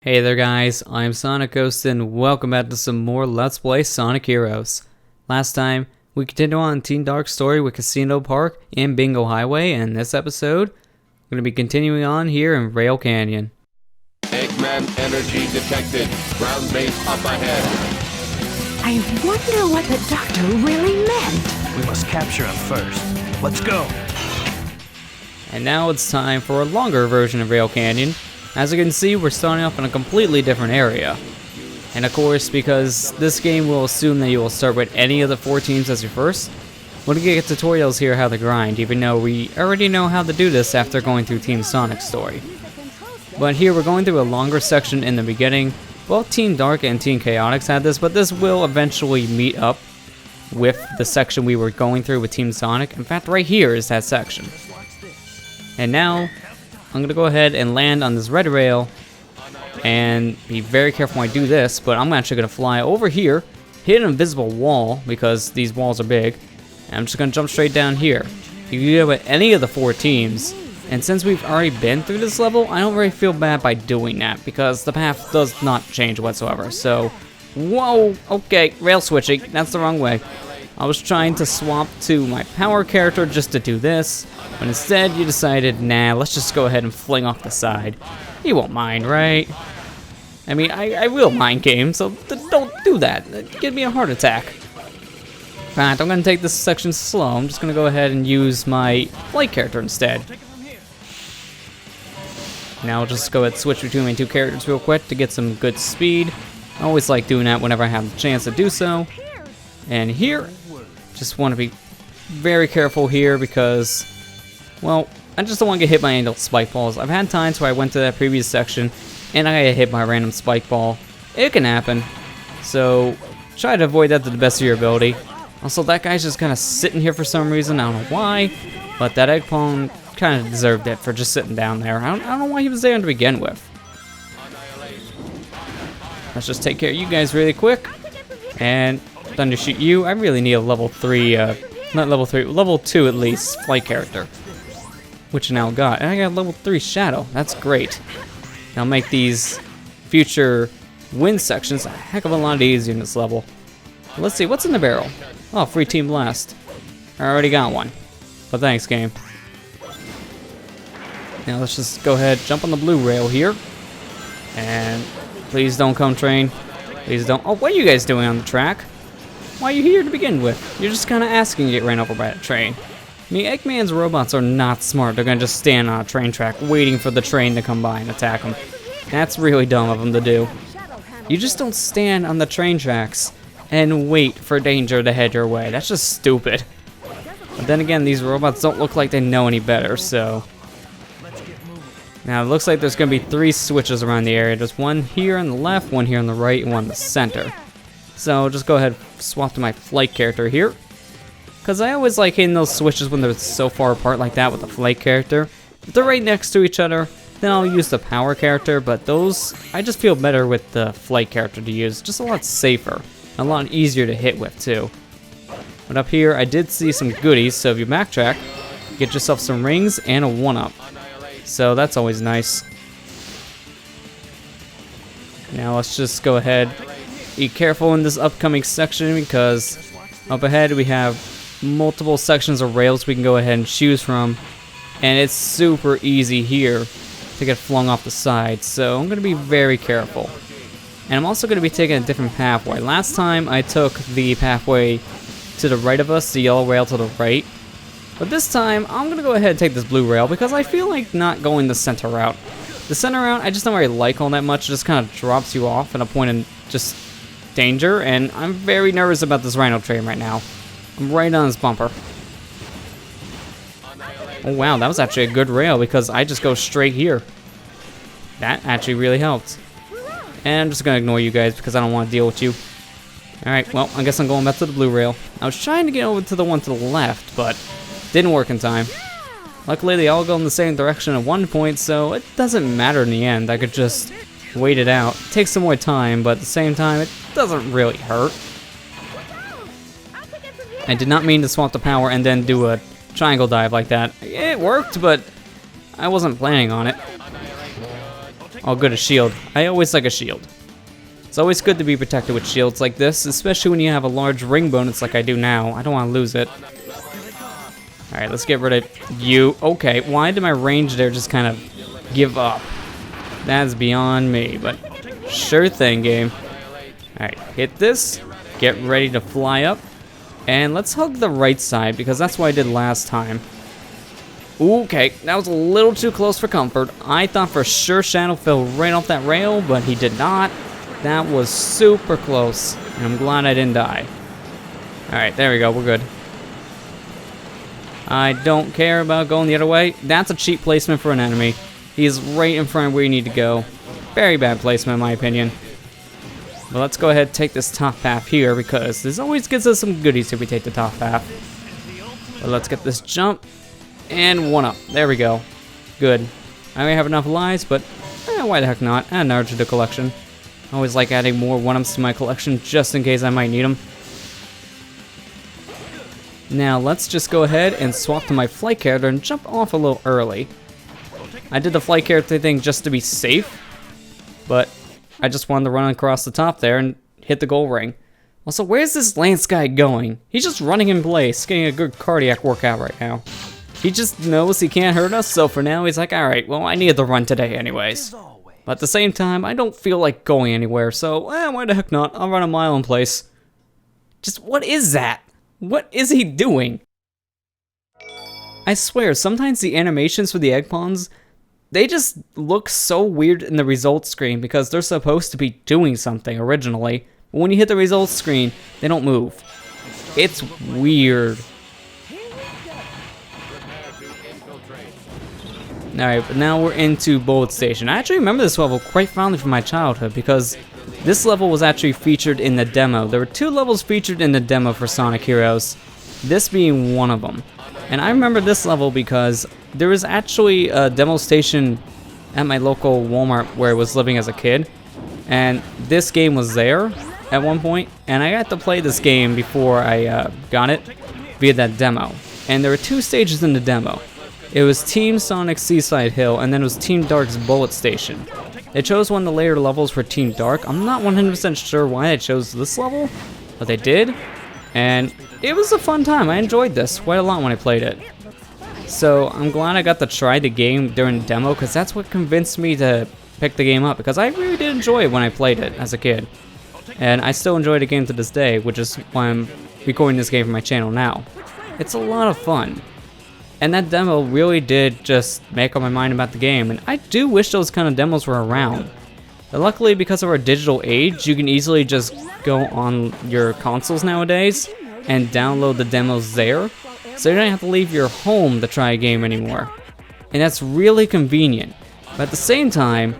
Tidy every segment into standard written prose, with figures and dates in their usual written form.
Hey there guys, I'm SonicGhost and welcome back to some more Let's Play Sonic Heroes. Last time, we continued on Team Dark's story with Casino Park and Bingo Highway, and this episode, we're going to be continuing on here in Rail Canyon. Eggman energy detected. Ground base up ahead. I wonder what the doctor really meant. We must capture him first. Let's go. And now it's time for a longer version of Rail Canyon. As you can see, we're starting off in a completely different area. And of course, because this game will assume that you will start with any of the 4 teams as your first, we're going to get tutorials here how to grind, even though we already know how to do this after going through Team Sonic's story. But here we're going through a longer section in the beginning. Both Team Dark and Team Chaotix had this, but this will eventually meet up with the section we were going through with Team Sonic. In fact, right here is that section. And now, I'm going to go ahead and land on this red rail and be very careful when I do this, but I'm actually going to fly over here, hit an invisible wall because these walls are big, and I'm just going to jump straight down here. You can do it with any of the 4 teams, and since we've already been through this level, I don't really feel bad by doing that because the path does not change whatsoever. So, whoa, okay, rail switching, that's the wrong way. I was trying to swap to my power character just to do this, but instead you decided, nah, let's just go ahead and fling off the side. You won't mind, right? I mean, I will mind game, so don't do that. Give me a heart attack. In fact, I'm going to take this section slow. I'm just going to go ahead and use my flight character instead. Now I'll just go ahead and switch between my 2 characters real quick to get some good speed. I always like doing that whenever I have the chance to do so. And here, just want to be very careful here because, well, I just don't want to get hit by any spike balls. I've had times where I went to that previous section and I got hit by a random spike ball. It can happen. So try to avoid that to the best of your ability. Also, that guy's just kind of sitting here for some reason. I don't know why, but that Eggman kind of deserved it for just sitting down there. I don't know why he was there to begin with. Let's just take care of you guys really quick. And Thunder shoot you. I really need a level 3, not level 3, level 2 at least, flight character. Which I now got. And I got level 3 Shadow. That's great. Now make these future wind sections a heck of a lot easier in this level. Let's see, what's in the barrel? Oh, free Team Blast. I already got one. But thanks, game. Now let's just go ahead, jump on the blue rail here. And please don't come train. Please don't. Oh, what are you guys doing on the track? Why are you here to begin with? You're just kind of asking to get ran over by a train. I mean, Eggman's robots are not smart. They're going to just stand on a train track waiting for the train to come by and attack them. That's really dumb of them to do. You just don't stand on the train tracks and wait for danger to head your way. That's just stupid. But then again, these robots don't look like they know any better, so... Now, it looks like there's going to be 3 switches around the area. There's one here on the left, one here on the right, and one in the center. So, just go ahead and swap to my flight character here. Because I always like hitting those switches when they're so far apart like that with the flight character. If they're right next to each other, then I'll use the power character, but those, I just feel better with the flight character to use. Just a lot safer. A lot easier to hit with, too. But up here, I did see some goodies, so if you backtrack, get yourself some rings and a 1-up. So that's always nice. Now let's just go ahead. Be careful in this upcoming section because up ahead we have multiple sections of rails we can go ahead and choose from. And it's super easy here to get flung off the side. So I'm going to be very careful. And I'm also going to be taking a different pathway. Last time I took the pathway to the right of us, the yellow rail to the right. But this time, I'm going to go ahead and take this blue rail because I feel like not going the center route. The center route, I just don't really like all that much. It just kind of drops you off at a point in just danger. And I'm very nervous about this Rhino train right now. I'm right on this bumper. Oh wow, that was actually a good rail because I just go straight here. That actually really helped. And I'm just going to ignore you guys because I don't want to deal with you. Alright, well, I guess I'm going back to the blue rail. I was trying to get over to the one to the left, but... didn't work in time. Luckily, they all go in the same direction at one point, so it doesn't matter in the end. I could just wait it out. It takes some more time, but at the same time, it doesn't really hurt. I did not mean to swap the power and then do a triangle dive like that. It worked, but I wasn't planning on it. Oh, good, a shield. I always like a shield. It's always good to be protected with shields like this, especially when you have a large ring bonus like I do now. I don't want to lose it. Alright, let's get rid of you. Okay, why did my range there just kind of give up? That's beyond me, but sure thing, game. Alright, hit this. Get ready to fly up. And let's hug the right side, because that's what I did last time. Okay, that was a little too close for comfort. I thought for sure Shadow fell right off that rail, but he did not. That was super close, and I'm glad I didn't die. Alright, there we go, we're good. I don't care about going the other way. That's a cheap placement for an enemy. He's right in front of where you need to go. Very bad placement in my opinion. But let's go ahead and take this top path here, because this always gives us some goodies if we take the top path. But let's get this jump, and one up. There we go. Good. I may have enough lives, but why the heck not? Add an arrow to the collection. I always like adding more 1-ups to my collection just in case I might need them. Now let's just go ahead and swap to my flight character and jump off a little early. I did the flight character thing just to be safe, but I just wanted to run across the top there and hit the goal ring. Also, where's this Lance guy going? He's just running in place, getting a good cardiac workout right now. He just knows he can't hurt us, so for now he's like, alright, well I needed to run today anyways. But at the same time, I don't feel like going anywhere, so why the heck not? I'll run a mile in place. Just, what is that? What is he doing? I swear, sometimes the animations for the Eggmans, they just look so weird in the results screen because they're supposed to be doing something originally. But when you hit the results screen, they don't move. It's weird. Alright, but now we're into Bullet Station. I actually remember this level quite fondly from my childhood because this level was actually featured in the demo. There were 2 levels featured in the demo for Sonic Heroes, this being one of them. And I remember this level because there was actually a demo station at my local Walmart where I was living as a kid. And this game was there at one point, and I got to play this game before I got it via that demo. And there were 2 stages in the demo. It was Team Sonic's Seaside Hill, and then it was Team Dark's Bullet Station. They chose one of the later levels for Team Dark. I'm not 100% sure why they chose this level, but they did. And it was a fun time. I enjoyed this quite a lot when I played it. So I'm glad I got to try the game during the demo, because that's what convinced me to pick the game up, because I really did enjoy it when I played it as a kid. And I still enjoy the game to this day, which is why I'm recording this game for my channel now. It's a lot of fun. And that demo really did just make up my mind about the game, and I do wish those kind of demos were around. But luckily, because of our digital age, you can easily just go on your consoles nowadays and download the demos there, so you don't have to leave your home to try a game anymore. And that's really convenient. But at the same time,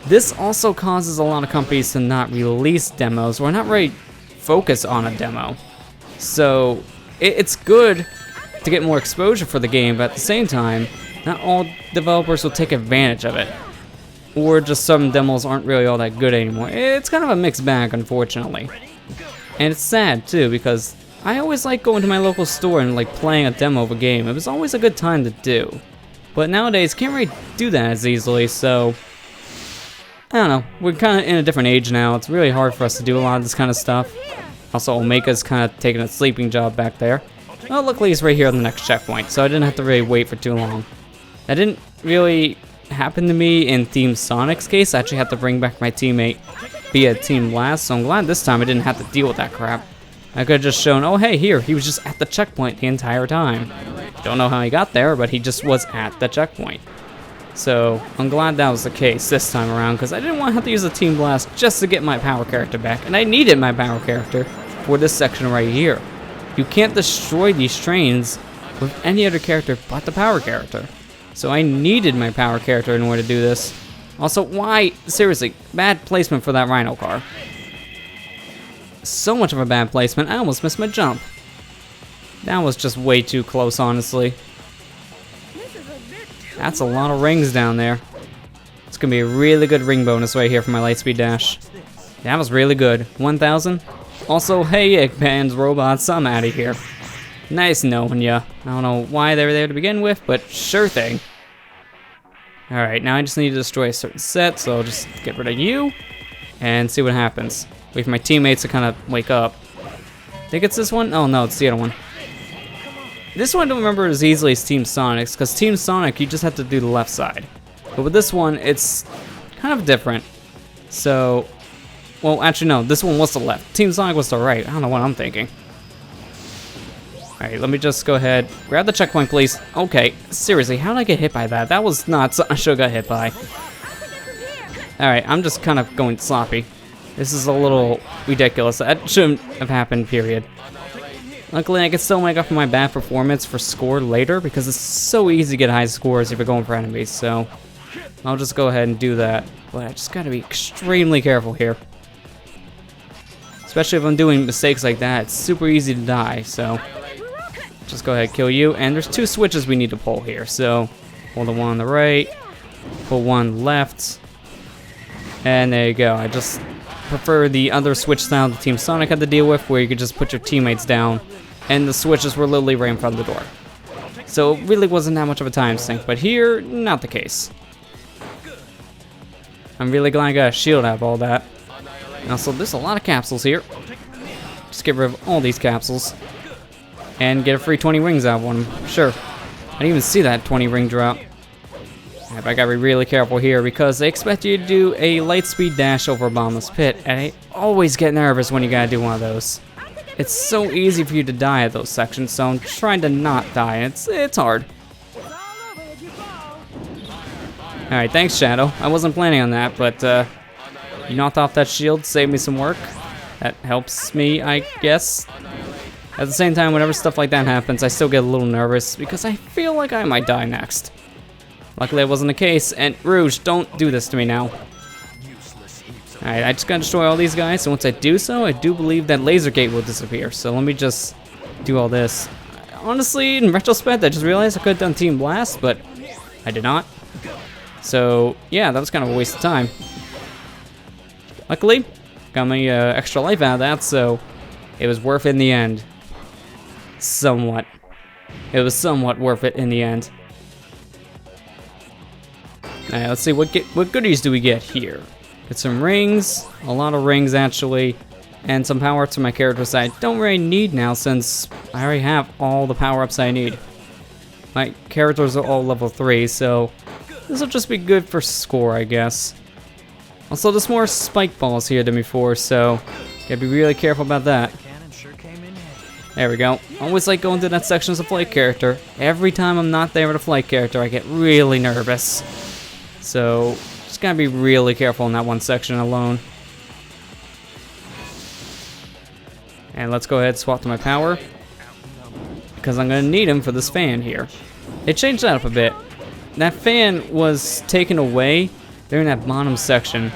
this also causes a lot of companies to not release demos or not really focus on a demo. So it's good to get more exposure for the game, but at the same time, not all developers will take advantage of it. Or just some demos aren't really all that good anymore. It's kind of a mixed bag, unfortunately. And it's sad, too, because I always like going to my local store and like playing a demo of a game. It was always a good time to do. But nowadays, can't really do that as easily, so I don't know. We're kind of in a different age now. It's really hard for us to do a lot of this kind of stuff. Also, Omega's kind of taking a sleeping job back there. Well, luckily he's right here on the next checkpoint, so I didn't have to really wait for too long. That didn't really happen to me in Team Sonic's case. I actually had to bring back my teammate via Team Blast, so I'm glad this time I didn't have to deal with that crap. I could have just shown, oh hey, here, he was just at the checkpoint the entire time. Don't know how he got there, but he just was at the checkpoint. So, I'm glad that was the case this time around, because I didn't want to have to use a Team Blast just to get my power character back, and I needed my power character for this section right here. You can't destroy these trains with any other character but the power character. So I needed my power character in order to do this. Also, why? Seriously, bad placement for that Rhino car. So much of a bad placement, I almost missed my jump. That was just way too close, honestly. That's a lot of rings down there. It's gonna be a really good ring bonus right here for my Lightspeed Dash. That was really good. 1,000? Also, hey Eggman's robots, I'm out of here. Nice knowing ya. I don't know why they were there to begin with, but sure thing. Alright, now I just need to destroy a certain set, so I'll just get rid of you and see what happens. Wait for my teammates to kind of wake up. Think it's this one? Oh no, it's the other one. This one I don't remember as easily as Team Sonic's, because Team Sonic, you just have to do the left side. But with this one, it's kind of different. So, well, actually no, this one was the left. Team Sonic was the right. I don't know what I'm thinking. Alright, let me just go ahead. Grab the checkpoint, please. Okay, seriously, how did I get hit by that? That was not something I should have got hit by. Alright, I'm just kind of going sloppy. This is a little ridiculous. That shouldn't have happened, period. Luckily, I can still make up for my bad performance for score later, because it's so easy to get high scores if you're going for enemies, so I'll just go ahead and do that. But I just gotta be extremely careful here. Especially if I'm doing mistakes like that, it's super easy to die, so just go ahead, kill you. And there's 2 switches we need to pull here, so pull the one on the right, pull one left, and there you go. I just prefer the other switch style the Team Sonic had to deal with, where you could just put your teammates down, and the switches were literally right in front of the door. So it really wasn't that much of a time sink, but here, not the case. I'm really glad I got a shield out of all that. And also, there's a lot of capsules here. Just get rid of all these capsules. And get a free 20 rings out of one. Sure. I didn't even see that 20 ring drop. Right, I gotta be really careful here because they expect you to do a light speed dash over a bottomless pit. And I always get nervous when you gotta do one of those. It's so easy for you to die at those sections, so I'm trying to not die. It's hard. Alright, thanks, Shadow. I wasn't planning on that, but you knocked off that shield, saved me some work. That helps me, I guess. At the same time, whenever stuff like that happens, I still get a little nervous because I feel like I might die next. Luckily, it wasn't the case, and Rouge, don't do this to me now. Alright, I just gotta destroy all these guys, and once I do so, I do believe that laser gate will disappear, so let me just do all this. Honestly, in retrospect, I just realized I could have done Team Blast, but I did not. So, yeah, that was kind of a waste of time. Luckily, got my extra life out of that, so it was worth it in the end. Somewhat. It was somewhat worth it in the end. Alright, let's see, what goodies do we get here? Get some rings, a lot of rings actually, and some power-ups for my characters that I don't really need now since I already have all the power-ups I need. My characters are all level 3, so this will just be good for score, I guess. Also, there's more spike balls here than before, so gotta be really careful about that. There we go. Always like going to that section as a flight character. Every time I'm not there with a flight character, I get really nervous. So, just gotta be really careful in that one section alone. And let's go ahead and swap to my power, because I'm gonna need him for this fan here. They changed that up a bit. That fan was taken away during that bottom section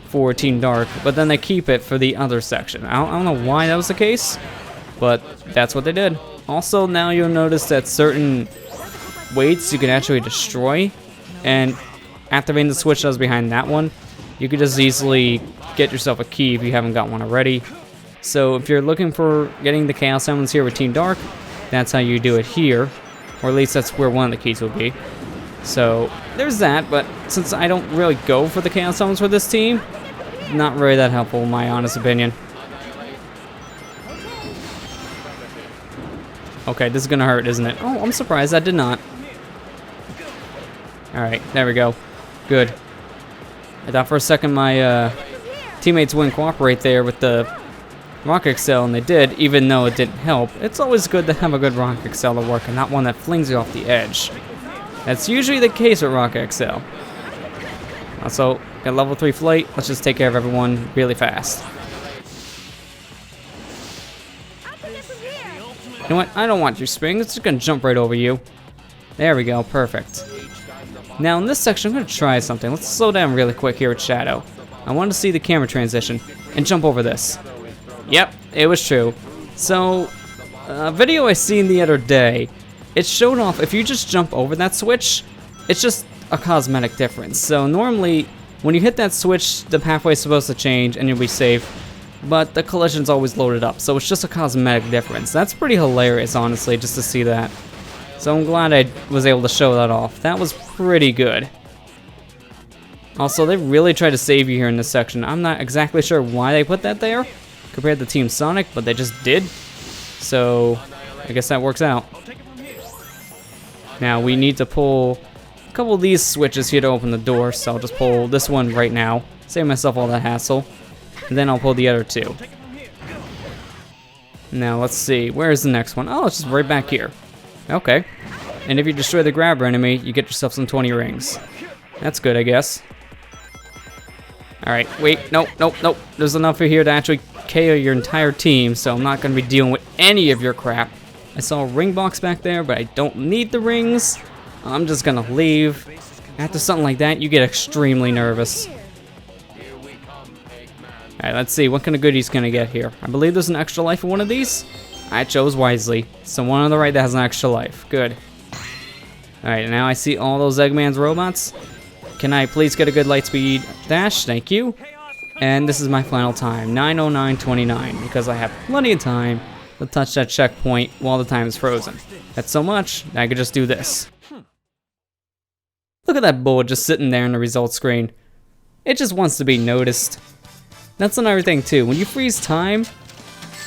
for Team Dark, but then they keep it for the other section. I don't know why that was the case, but that's what they did. Also, now you'll notice that certain weights you can actually destroy, and activating the switch that was behind that one, you could just easily get yourself a key if you haven't got one already. So if you're looking for getting the Chaos Emeralds here with Team Dark, that's how you do it here, or at least that's where one of the keys will be. So there's that, but since I don't really go for the Chaos Emeralds for this team, not really that helpful in my honest opinion. Okay, this is gonna hurt, isn't it? Oh, I'm surprised that did not. Alright, there we go. Good. I thought for a second my teammates wouldn't cooperate there with the Rock Excel, and they did, even though it didn't help. It's always good to have a good Rock Excel to work, and not one that flings you off the edge. That's usually the case with Rock Excel. Also, got level 3 flight. Let's just take care of everyone really fast. You know what? I don't want your spring. It's just gonna jump right over you. There we go. Perfect. Now in this section, I'm gonna try something. Let's slow down really quick here with Shadow. I want to see the camera transition and jump over this. Yep, it was true. So, a video I seen the other day, it showed off if you just jump over that switch, it's just a cosmetic difference. So normally, when you hit that switch, the pathway is supposed to change and you'll be safe, but the collision's always loaded up, so it's just a cosmetic difference. That's pretty hilarious, honestly, just to see that. So I'm glad I was able to show that off. That was pretty good. Also, they really try to save you here in this section. I'm not exactly sure why they put that there compared to Team Sonic, but they just did. So, I guess that works out. Now, we need to pull a couple of these switches here to open the door, so I'll just pull this one right now. Save myself all that hassle. And then I'll pull the other two. Now, let's see. Where is the next one? Oh, it's just right back here. Okay. And if you destroy the grabber enemy, you get yourself some 20 rings. That's good, I guess. Alright, wait, nope. There's enough here to actually KO your entire team, so I'm not going to be dealing with any of your crap. I saw a ring box back there, but I don't need the rings. I'm just going to leave. After something like that, you get extremely nervous. Alright, let's see, what kind of goodies can I get here? I believe there's an extra life in one of these. I chose wisely. So one on the right that has an extra life. Good. Alright, now I see all those Eggman's robots. Can I please get a good light speed dash? Thank you. And this is my final time, 9:09:29, because I have plenty of time to touch that checkpoint while the time is frozen. That's so much, I could just do this. Look at that bullet just sitting there in the results screen. It just wants to be noticed. That's another thing too, when you freeze time,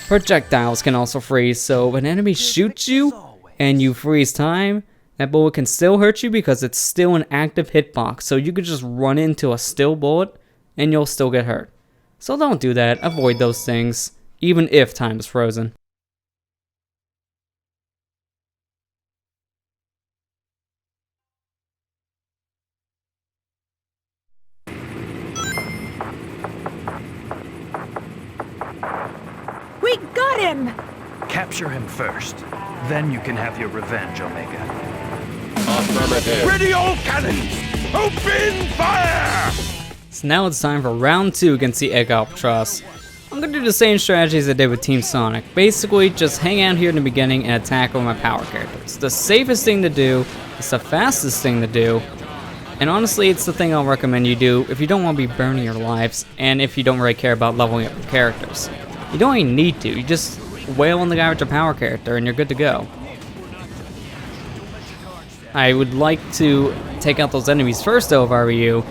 projectiles can also freeze, so if an enemy shoots you and you freeze time, that bullet can still hurt you because it's still an active hitbox, so you could just run into a still bullet and you'll still get hurt. So don't do that, avoid those things, even if time is frozen. We got him! Capture him first. Then you can have your revenge, Omega. Affirmative. Ready all cannons! Open fire! So now it's time for round 2 against the Egg Albatross. I'm gonna do the same strategies I did with Team Sonic. Basically, just hang out here in the beginning and attack with my power character. It's the safest thing to do, it's the fastest thing to do, and honestly, it's the thing I'll recommend you do if you don't want to be burning your lives, and if you don't really care about leveling up your characters. You don't even need to, you just wail on the guy with your power character and you're good to go. I would like to take out those enemies first though if I were you.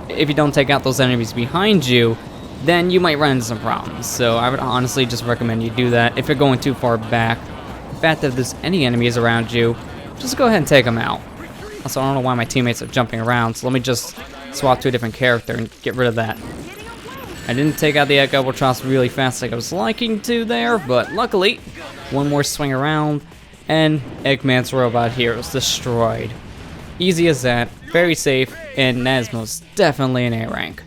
If you don't take out those enemies behind you, then you might run into some problems. So I would honestly just recommend you do that if you're going too far back. In fact, if there's any enemies around you, just go ahead and take them out. Also, I don't know why my teammates are jumping around, so let me just swap to a different character and get rid of that. I didn't take out the Egg Albatross really fast like I was liking to there, but luckily, one more swing around, and Eggman's robot here is destroyed. Easy as that, very safe, and that is most definitely an A rank.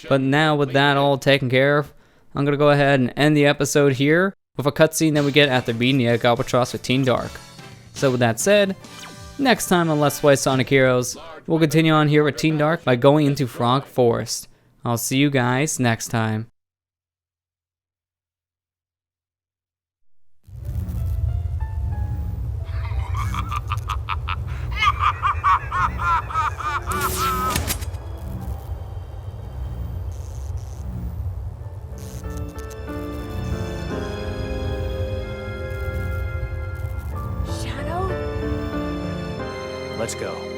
But now with that all taken care of, I'm going to go ahead and end the episode here with a cutscene that we get after beating the Egg Albatross with Team Dark. So with that said, next time on Let's Play Sonic Heroes, we'll continue on here with Team Dark by going into Frog Forest. I'll see you guys next time. Shadow? Let's go.